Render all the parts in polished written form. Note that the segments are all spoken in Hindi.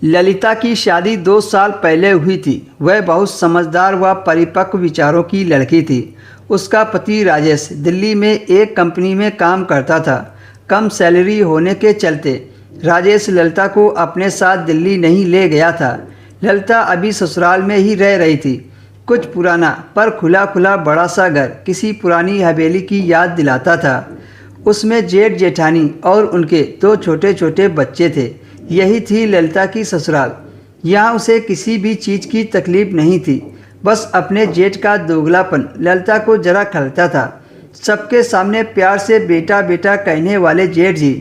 ललिता की शादी 2 साल पहले हुई थी। वह बहुत समझदार व परिपक्व विचारों की लड़की थी। उसका पति राजेश दिल्ली में एक कंपनी में काम करता था। कम सैलरी होने के चलते राजेश ललिता को अपने साथ दिल्ली नहीं ले गया था। ललिता अभी ससुराल में ही रह रही थी। कुछ पुराना पर खुला खुला बड़ा सा घर किसी पुरानी हवेली की याद दिलाता था। उसमें जेठ जेठानी और उनके 2 छोटे छोटे बच्चे थे। यही थी ललिता की ससुराल। यहाँ उसे किसी भी चीज़ की तकलीफ नहीं थी। बस अपने जेठ का दोगलापन ललिता को जरा खलता था। सबके सामने प्यार से बेटा बेटा कहने वाले जेठ जी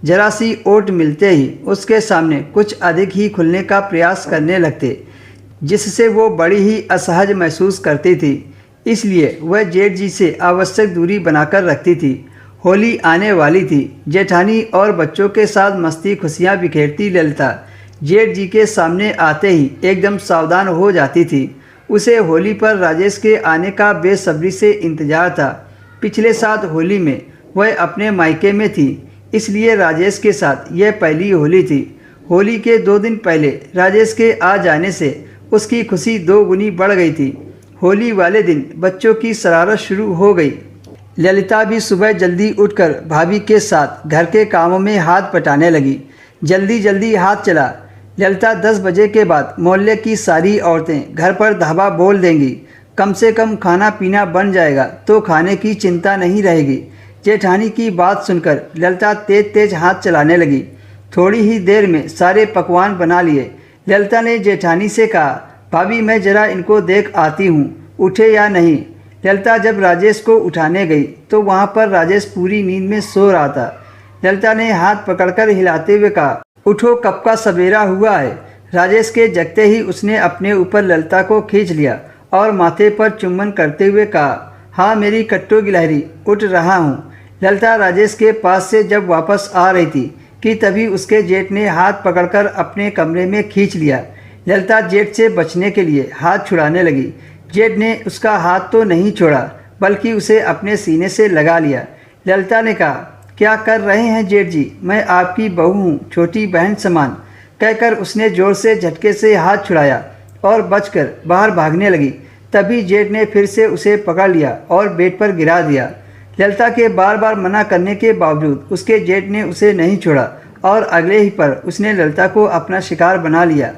जरा सी ओट मिलते ही उसके सामने कुछ अधिक ही खुलने का प्रयास करने लगते, जिससे वो बड़ी ही असहज महसूस करती थी। इसलिए वह जेठ जी से आवश्यक दूरी बनाकर रखती थी। होली आने वाली थी। जेठानी और बच्चों के साथ मस्ती खुशियाँ बिखेरती ललिता जेठ जी के सामने आते ही एकदम सावधान हो जाती थी। उसे होली पर राजेश के आने का बेसब्री से इंतजार था। पिछले साल होली में वह अपने मायके में थी, इसलिए राजेश के साथ यह पहली होली थी। होली के 2 दिन पहले राजेश के आ जाने से उसकी खुशी 2 गुनी बढ़ गई थी। होली वाले दिन बच्चों की शरारत शुरू हो गई। ललिता भी सुबह जल्दी उठकर भाभी के साथ घर के कामों में हाथ बटाने लगी। जल्दी जल्दी हाथ चला। ललिता 10 बजे के बाद मोहल्ले की सारी औरतें घर पर धाबा बोल देंगी। कम से कम खाना पीना बन जाएगा तो खाने की चिंता नहीं रहेगी। जेठानी की बात सुनकर ललिता तेज तेज हाथ चलाने लगी। थोड़ी ही देर में सारे पकवान बना लिए। ललिता ने जेठानी से कहा, भाभी मैं जरा इनको देख आती हूँ, उठे या नहीं। ललिता जब राजेश को उठाने गई तो वहाँ पर राजेश पूरी नींद में सो रहा था। ललिता ने हाथ पकड़कर हिलाते हुए कहा, उठो कब का सवेरा हुआ है। राजेश के जगते ही उसने अपने ऊपर ललिता को खींच लिया और माथे पर चुम्बन करते हुए कहा, हाँ मेरी कट्टू गिलहरी, उठ रहा हूँ। ललिता राजेश के पास से जब वापस आ रही थी कि तभी उसके जेठ ने हाथ पकड़कर अपने कमरे में खींच लिया। ललिता जेठ से बचने के लिए हाथ छुड़ाने लगी। जेठ ने उसका हाथ तो नहीं छोड़ा बल्कि उसे अपने सीने से लगा लिया। ललिता ने कहा, क्या कर रहे हैं जेठ जी, मैं आपकी बहू हूँ, छोटी बहन समान। कहकर उसने जोर से झटके से हाथ छुड़ाया और बचकर बाहर भागने लगी। तभी जेठ ने फिर से उसे पकड़ लिया और बेड पर गिरा दिया। ललिता के बार बार मना करने के बावजूद उसके जेठ ने उसे नहीं छोड़ा और अगले ही पल उसने ललिता को अपना शिकार बना लिया।